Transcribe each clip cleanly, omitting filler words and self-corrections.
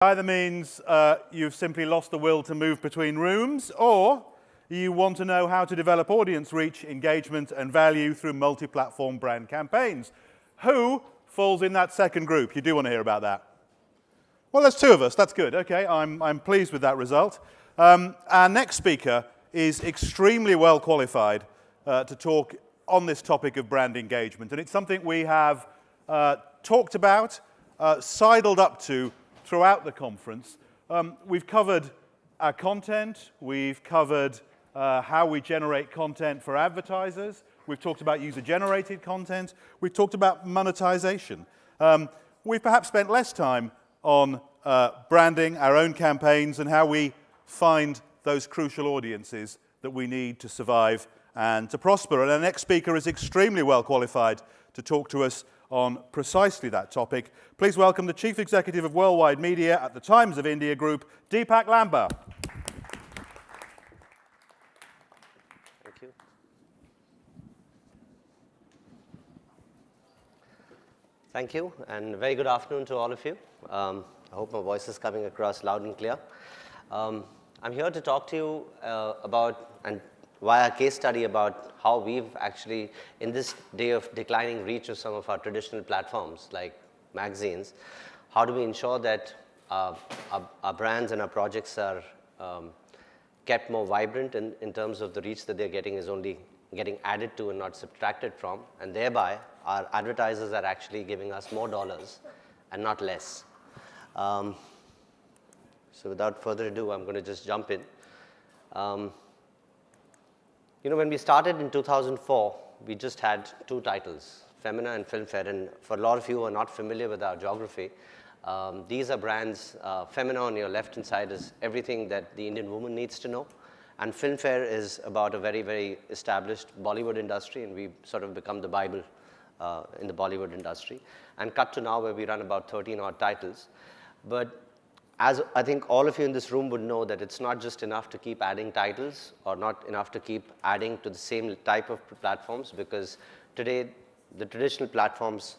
Either means you've simply lost the will to move between rooms, or you want to know how to develop audience reach, engagement, and value through multi-platform brand campaigns. Who falls in that second group? You do want to hear about that. Well, there's two of us. That's good. Okay, I'm pleased with that result. Our next speaker is extremely well qualified to talk on this topic of brand engagement, and it's something we have talked about, sidled up to throughout the conference. We've covered our content, we've covered how we generate content for advertisers, we've talked about user-generated content, we've talked about monetization. We've perhaps spent less time on branding our own campaigns and how we find those crucial audiences that we need to survive and to prosper. And our next speaker is extremely well qualified to talk to us on precisely that topic. Please welcome the Chief Executive of Worldwide Media at the Times of India Group, Deepak Lamba. Thank you. Thank you, and a very good afternoon to all of you. I hope my voice is coming across loud and clear. I'm here to talk to you about, and via a case study, about how we've actually, in this day of declining reach of some of our traditional platforms like magazines, how do we ensure that our brands and our projects are kept more vibrant in terms of the reach that they're getting is only getting added to and not subtracted from, and thereby our advertisers are actually giving us more dollars and not less. So without further ado, I'm going to just jump in. You know, when we started in 2004, we just had two titles, Femina and Filmfare. And for a lot of you who are not familiar with our geography, these are brands. Femina on your left-hand side is everything that the Indian woman needs to know. And Filmfare is about a very, very established Bollywood industry, and we've sort of become the Bible in the Bollywood industry. And cut to now, where we run about 13 odd titles. But as I think all of you in this room would know, that it's not just enough to keep adding titles or not enough to keep adding to the same type of platforms, because today the traditional platforms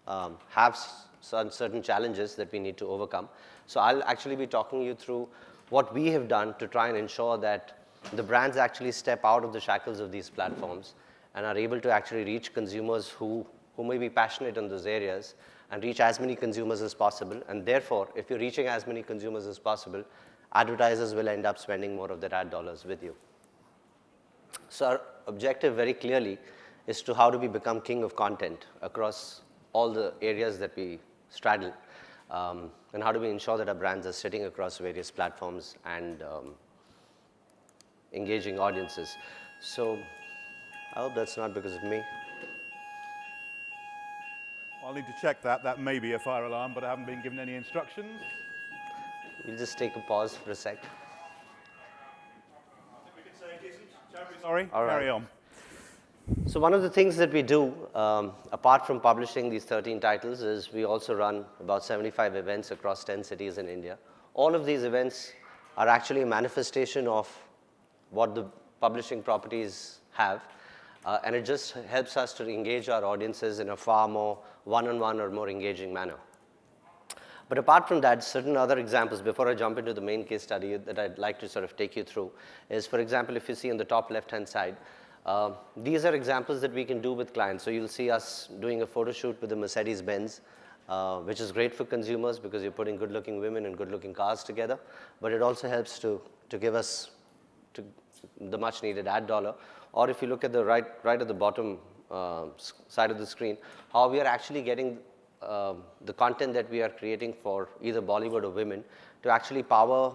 have certain challenges that we need to overcome. So I'll actually be talking you through what we have done to try and ensure that the brands actually step out of the shackles of these platforms and are able to actually reach consumers who may be passionate in those areas, and reach as many consumers as possible. And therefore, if you're reaching as many consumers as possible, advertisers will end up spending more of their ad dollars with you. So our objective very clearly is to how do we become king of content across all the areas that we straddle, and how do we ensure that our brands are sitting across various platforms and engaging audiences. So I hope that's not because of me. I'll need to check that. That may be a fire alarm, but I haven't been given any instructions. We'll just take a pause for a sec. I think we can say it isn't. Terribly sorry. All right. Carry on. So one of the things that we do, apart from publishing these 13 titles, is we also run about 75 events across 10 cities in India. All of these events are actually a manifestation of what the publishing properties have. And it just helps us to engage our audiences in a far more one-on-one or more engaging manner. But apart from that, certain other examples, before I jump into the main case study that I'd like to sort of take you through, is, for example, if you see on the top left-hand side, these are examples that we can do with clients. So you'll see us doing a photo shoot with the Mercedes-Benz, which is great for consumers because you're putting good-looking women and good-looking cars together. But it also helps to give us the much-needed ad dollar. Or if you look at the right at the bottom side of the screen, how we are actually getting the content that we are creating for either Bollywood or women to actually power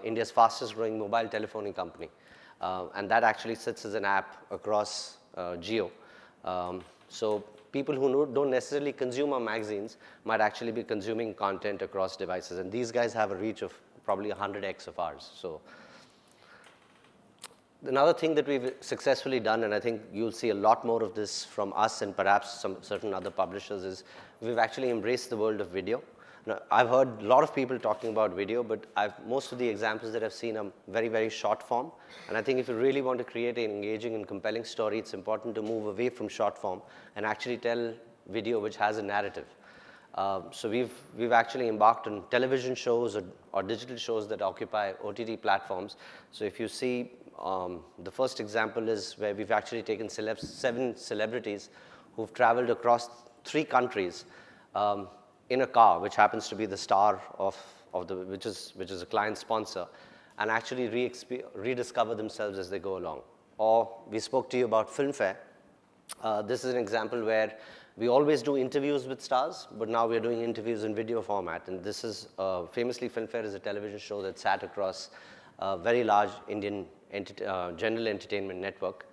India's fastest growing mobile telephoning company. And that actually sits as an app across Geo. So people who don't necessarily consume our magazines might actually be consuming content across devices. And these guys have a reach of probably 100x of ours. So another thing that we've successfully done, and I think you'll see a lot more of this from us and perhaps some certain other publishers, is we've actually embraced the world of video. Now, I've heard a lot of people talking about video, but most of the examples that I've seen are very, very short form. And I think if you really want to create an engaging and compelling story, it's important to move away from short form and actually tell video which has a narrative. So we've actually embarked on television shows or digital shows that occupy OTT platforms. So if you see, the first example is where we've actually taken 7 celebrities who've traveled across 3 countries in a car, which happens to be the star of which is a client sponsor, and actually rediscover themselves as they go along. Or we spoke to you about Filmfare. This is an example where we always do interviews with stars, but now we're doing interviews in video format. And this is, famously, Filmfare is a television show that sat across a very large Indian general entertainment network,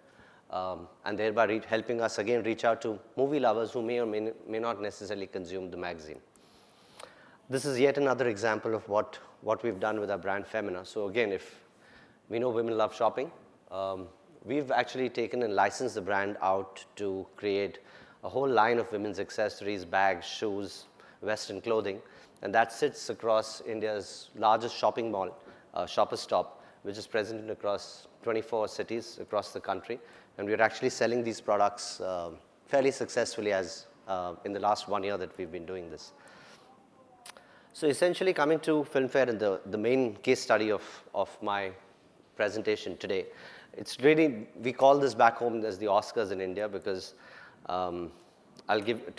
and thereby helping us again reach out to movie lovers who may or may not necessarily consume the magazine. This is yet another example of what we've done with our brand Femina. So again, if we know women love shopping, we've actually taken and licensed the brand out to create a whole line of women's accessories, bags, shoes, Western clothing, and that sits across India's largest shopping mall, Shoppers Stop, which is present across 24 cities across the country. And we're actually selling these products fairly successfully as in the last 1 year that we've been doing this. So essentially, coming to Filmfare and the main case study of my presentation today, it's really, we call this back home as the Oscars in India, because to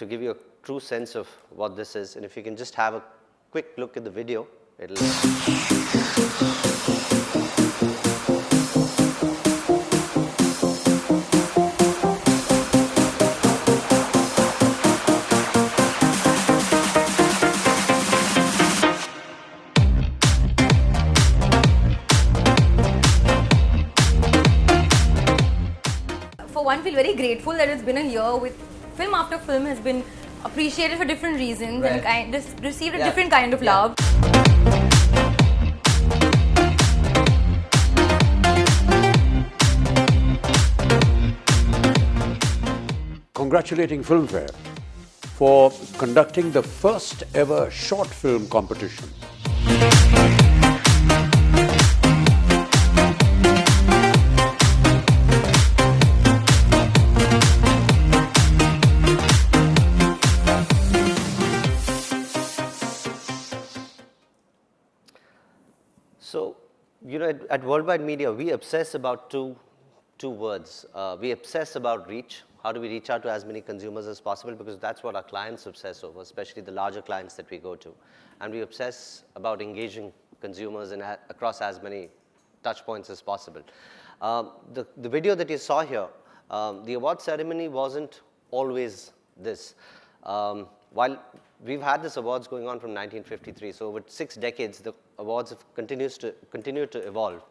give you a true sense of what this is, and if you can just have a quick look at the video, it'll... For one, feel very grateful that it's been a year with film after film has been appreciated for different reasons, right, and received a different kind of love. Congratulating Filmfare for conducting the first ever short film competition. So, you know, at Worldwide Media, we obsess about two words. We obsess about reach. How do we reach out to as many consumers as possible? Because that's what our clients obsess over, especially the larger clients that we go to. And we obsess about engaging consumers across as many touch points as possible. The video that you saw here, the award ceremony wasn't always this. While we've had this awards going on from 1953, so over 6 decades, the awards have continued to evolve.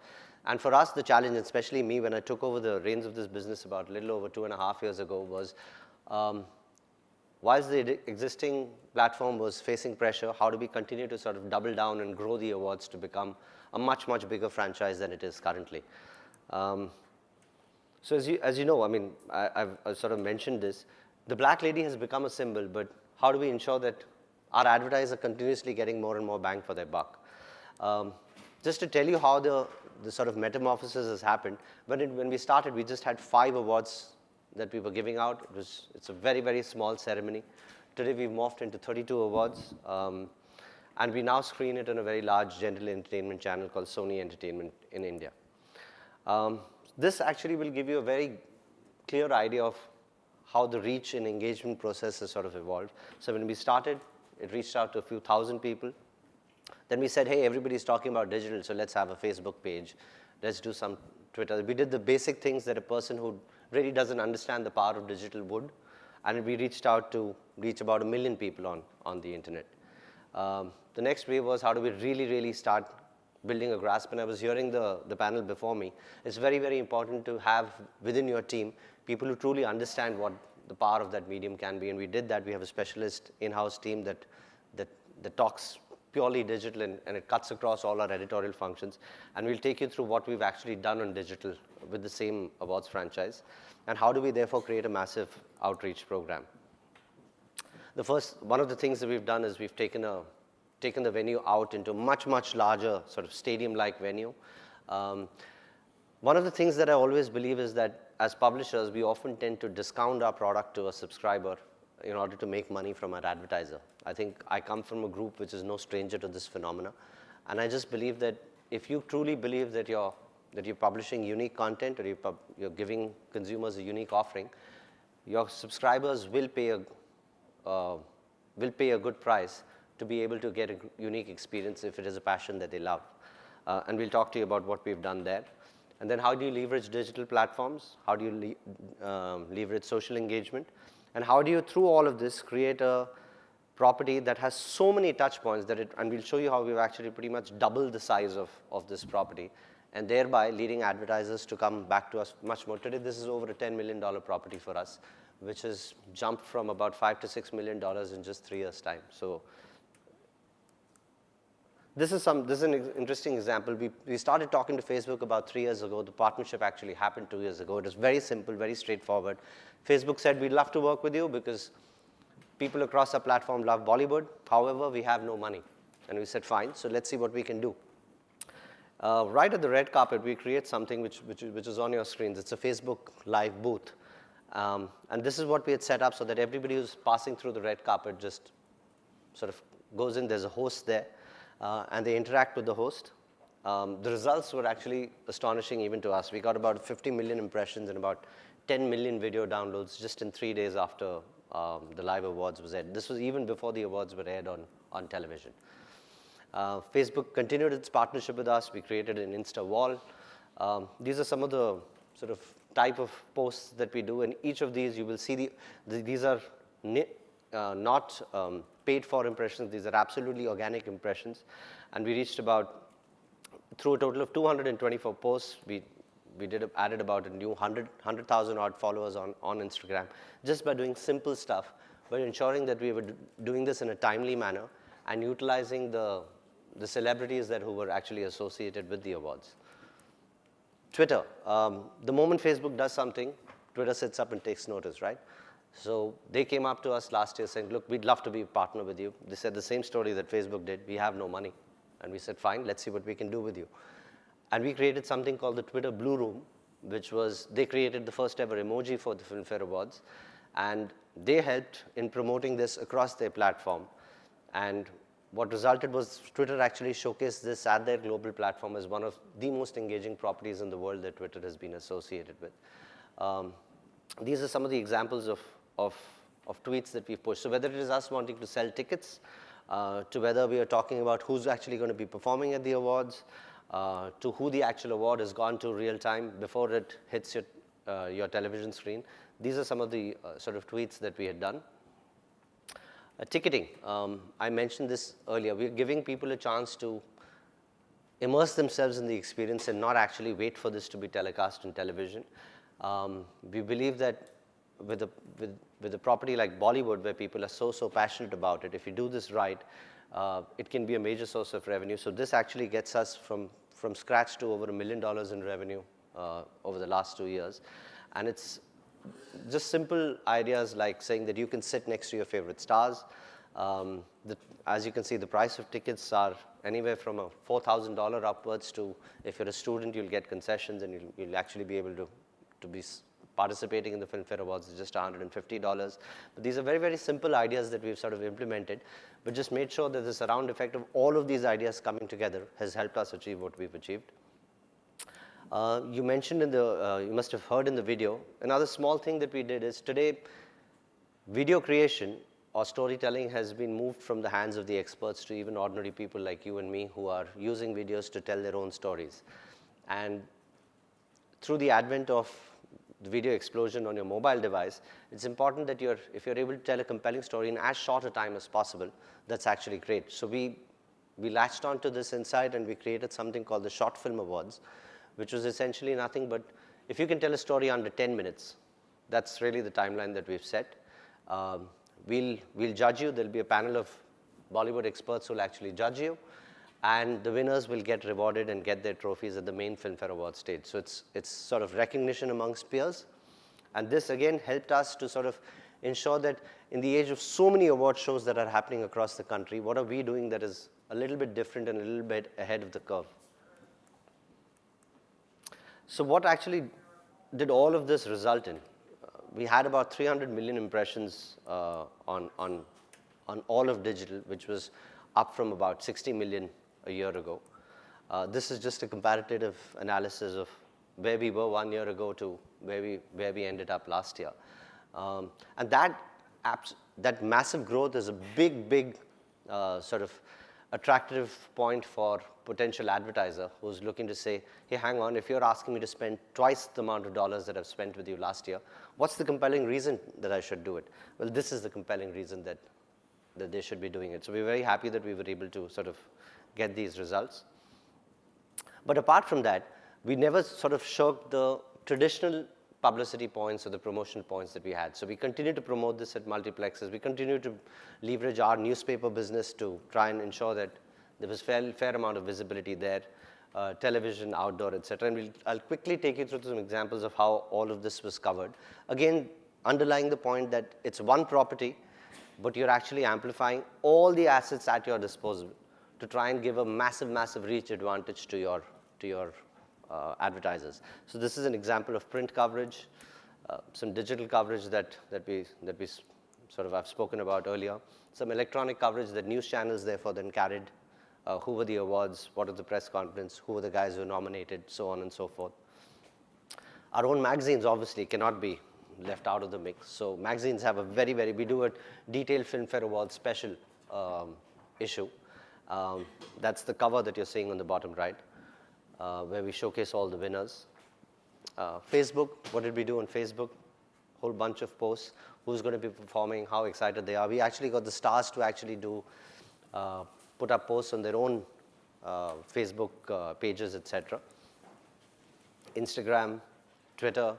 And for us, the challenge, especially me, when I took over the reins of this business about a little over 2.5 years ago, was whilst the existing platform was facing pressure, how do we continue to sort of double down and grow the awards to become a much, much bigger franchise than it is currently? So as you know, I mean, I've sort of mentioned this, the black lady has become a symbol, but how do we ensure that our advertisers are continuously getting more and more bang for their buck? Just to tell you how the sort of metamorphosis has happened, when we started, we just had 5 awards that we were giving out. It's a very, very small ceremony. Today, we've morphed into 32 awards, and we now screen it on a very large general entertainment channel called Sony Entertainment in India. This actually will give you a very clear idea of how the reach and engagement process has sort of evolved. So when we started, it reached out to a few thousand people. Then we said, hey, everybody's talking about digital, so let's have a Facebook page. Let's do some Twitter. We did the basic things that a person who really doesn't understand the power of digital would. And we reached out to reach about 1 million people on the internet. The next wave was, how do we really, really start building a grasp? And I was hearing the panel before me. It's very, very important to have within your team people who truly understand what the power of that medium can be. And we did that. We have a specialist in-house team that talks purely digital, and it cuts across all our editorial functions. And we'll take you through what we've actually done on digital with the same awards franchise, and how do we therefore create a massive outreach program. One of the things that we've done is we've taken the venue out into a much, much larger sort of stadium-like venue. One of the things that I always believe is that as publishers, we often tend to discount our product to a subscriber in order to make money from our advertiser. I think I come from a group which is no stranger to this phenomena. And I just believe that if you truly believe that you're publishing unique content or you're giving consumers a unique offering, your subscribers will pay a good price to be able to get a unique experience if it is a passion that they love. And we'll talk to you about what we've done there. And then how do you leverage digital platforms? How do you leverage social engagement? And how do you, through all of this, create a property that has so many touch points and we'll show you how we've actually pretty much doubled the size of this property, and thereby leading advertisers to come back to us much more. Today, this is over a $10 million property for us, which has jumped from about $5 to $6 million in just 3 years' time. So this is an interesting example. We started talking to Facebook about 3 years ago. The partnership actually happened 2 years ago. It was very simple, very straightforward. Facebook said, we'd love to work with you because people across our platform love Bollywood. However, we have no money. And we said, fine, so let's see what we can do. Right at the red carpet, we create something which is on your screens. It's a Facebook Live booth. And this is what we had set up so that everybody who's passing through the red carpet just sort of goes in. There's a host there. And they interact with the host. The results were actually astonishing even to us. We got about 50 million impressions and about 10 million video downloads just in 3 days after the live awards was aired. This was even before the awards were aired on television. Facebook continued its partnership with us. We created an Insta wall. These are some of the sort of type of posts that we do. And each of these, you will see these are not paid for impressions. These are absolutely organic impressions. And we reached about, through a total of 224 posts, we added about a new 100,000 odd followers on Instagram, just by doing simple stuff, but ensuring that we were doing this in a timely manner and utilizing the celebrities who were actually associated with the awards. Twitter. The moment Facebook does something, Twitter sits up and takes notice, right? So they came up to us last year saying, look, we'd love to be a partner with you. They said the same story that Facebook did. We have no money. And we said, fine, let's see what we can do with you. And we created something called the Twitter Blue Room, which was, they created the first ever emoji for the Filmfare Awards. And they helped in promoting this across their platform. And what resulted was Twitter actually showcased this at their global platform as one of the most engaging properties in the world that Twitter has been associated with. These are some of the examples of tweets that we've pushed. So whether it is us wanting to sell tickets, to whether we are talking about who's actually going to be performing at the awards, to who the actual award has gone to real time before it hits your television screen. These are some of the sort of tweets that we had done. Ticketing. I mentioned this earlier. We're giving people a chance to immerse themselves in the experience and not actually wait for this to be telecast on television. We believe that with a property like Bollywood, where people are so passionate about it, if you do this right, it can be a major source of revenue. So this actually gets us from scratch to over $1 million in revenue over the last 2 years. And it's just simple ideas like saying that you can sit next to your favorite stars. As you can see, the price of tickets are anywhere from a $4,000 upwards to, if you're a student, you'll get concessions and you'll actually be able to be participating in the Filmfare Awards at just $150. But these are very, very simple ideas that we've sort of implemented, but just made sure that the surround effect of all of these ideas coming together has helped us achieve what we've achieved. You mentioned you must have heard in the video, another small thing that we did is today, video creation or storytelling has been moved from the hands of the experts to even ordinary people like you and me who are using videos to tell their own stories. And through the advent of the video explosion on your mobile device, it's important that if you're able to tell a compelling story in as short a time as possible, that's actually great. So we latched onto this insight and we created something called the Short Film Awards, which was essentially nothing but if you can tell a story under 10 minutes, that's really the timeline that we've set. We'll judge you. There'll be a panel of Bollywood experts who will actually judge you. And the winners will get rewarded and get their trophies at the main Filmfare Awards stage. So it's sort of recognition amongst peers. And this, again, helped us to sort of ensure that in the age of so many award shows that are happening across the country, what are we doing that is a little bit different and a little bit ahead of the curve? So what actually did all of this result in? we had about 300 million impressions on all of digital, which was up from about 60 million a year ago. This is just a comparative analysis of where we were 1 year ago to where we ended up last year. And that massive growth is a big sort of attractive point for potential advertiser who's looking to say, hey, hang on, if you're asking me to spend twice the amount of dollars that I've spent with you last year, what's the compelling reason that I should do it? Well, this is the compelling reason that they should be doing it. So we're very happy that we were able to sort of get these results. But apart from that, we never sort of shirked the traditional publicity points or the promotion points that we had. So we continue to promote this at multiplexes. We continue to leverage our newspaper business to try and ensure that there was fair amount of visibility there, television, outdoor, et cetera. And I'll quickly take you through some examples of how all of this was covered. Again, underlying the point that it's one property, but you're actually amplifying all the assets at your disposal to try and give a massive reach advantage to your advertisers. So this is an example of print coverage, some digital coverage that we sort of I've spoken about earlier, some electronic coverage that news channels therefore then carried, who were the awards, what are the press conference, who were the guys who were nominated, so on and so forth. Our own magazines obviously cannot be left out of the mix. So magazines have a we do a detailed Filmfare Awards special issue. That's the cover that you're seeing on the bottom right, where we showcase all the winners. Facebook, what did we do on Facebook? Whole bunch of posts, who's going to be performing, how excited they are. We actually got the stars to actually put up posts on their own Facebook pages, etc. Instagram, Twitter.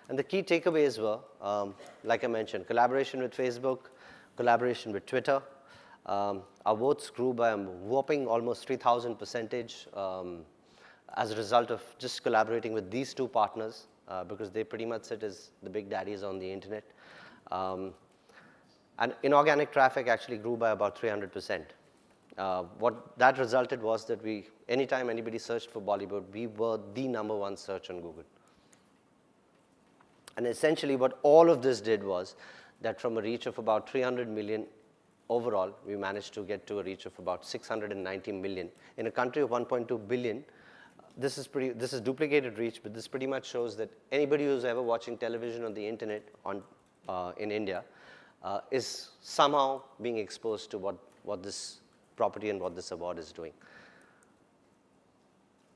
And the key takeaways were, like I mentioned, collaboration with Facebook, collaboration with Twitter. Our votes grew by a whopping almost 3,000% as a result of just collaborating with these two partners, because they pretty much sit as the big daddies on the internet. And inorganic traffic actually grew by about 300%. What that resulted was that anytime anybody searched for Bollywood, we were the #1 search on Google. And essentially what all of this did was that from a reach of about 300 million overall, we managed to get to a reach of about 690 million. In a country of 1.2 billion, this is duplicated reach, but this pretty much shows that anybody who's ever watching television on the internet in India is somehow being exposed to what this property and what this award is doing.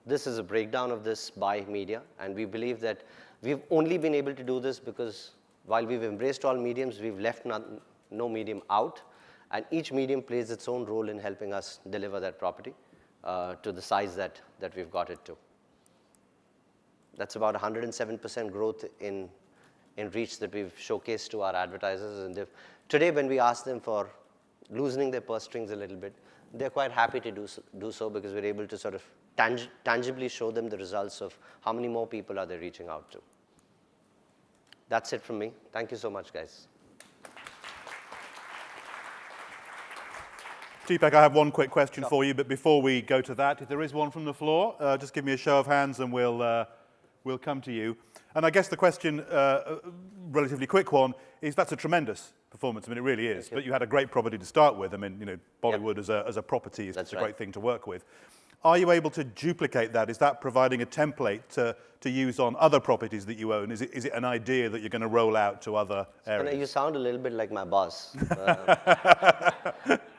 This is a breakdown of this by media, and we believe that we've only been able to do this because while we've embraced all mediums, we've left no medium out, and each medium plays its own role in helping us deliver that property to the size that we've got it to. That's about 107% growth in reach that we've showcased to our advertisers. And today, when we ask them for loosening their purse strings a little bit, they're quite happy to do so because we're able to sort of tangibly show them the results of how many more people are they reaching out to. That's it from me. Thank you so much, guys. Deepak, I have one quick question for you, but before we go to that, if there is one from the floor, just give me a show of hands and we'll come to you. And I guess the question, relatively quick one, is that's a tremendous performance. I mean, it really is. But you had a great property to start with. I mean, Bollywood as a property is a great thing to work with. Are you able to duplicate that? Is that providing a template to use on other properties that you own? Is it an idea that you're going to roll out to other areas? You sound a little bit like my boss.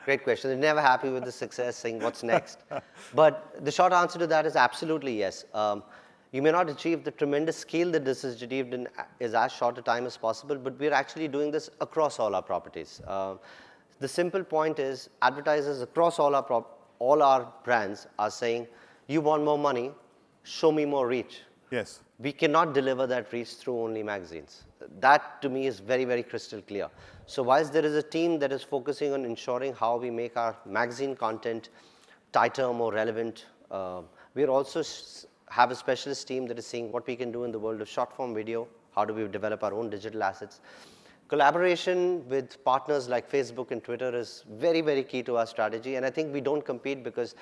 Great question. They're never happy with the success, saying what's next. But the short answer to that is absolutely yes. You may not achieve the tremendous scale that this is achieved in as short a time as possible, but we're actually doing this across all our properties. The simple point is advertisers across all our brands are saying, you want more money, show me more reach. Yes. We cannot deliver that reach through only magazines. That, to me, is very, very crystal clear. So whilst there is a team that is focusing on ensuring how we make our magazine content tighter, more relevant, we also have a specialist team that is seeing what we can do in the world of short-form video, how do we develop our own digital assets. Collaboration with partners like Facebook and Twitter is very, very key to our strategy, and I think we don't compete because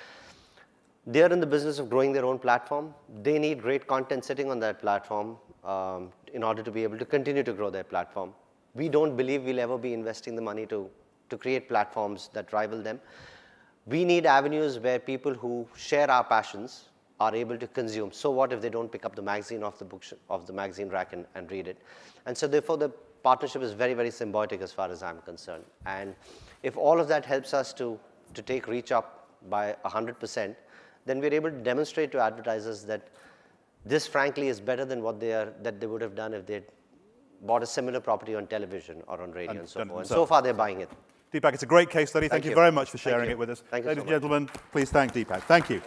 they're in the business of growing their own platform. They need great content sitting on that platform in order to be able to continue to grow their platform. We don't believe we'll ever be investing the money to create platforms that rival them. We need avenues where people who share our passions are able to consume. So what if they don't pick up the magazine off the magazine rack and read it? And so therefore the partnership is very, very symbiotic as far as I'm concerned. And if all of that helps us to take reach up by 100%, then we're able to demonstrate to advertisers that this frankly is better than what they would have done if they'd bought a similar property on television or on radio and so forth. And so far they're buying it. Deepak, it's a great case study. Thank you very much for sharing it with us. Thank you Ladies so and gentlemen, please thank Deepak. Thank you.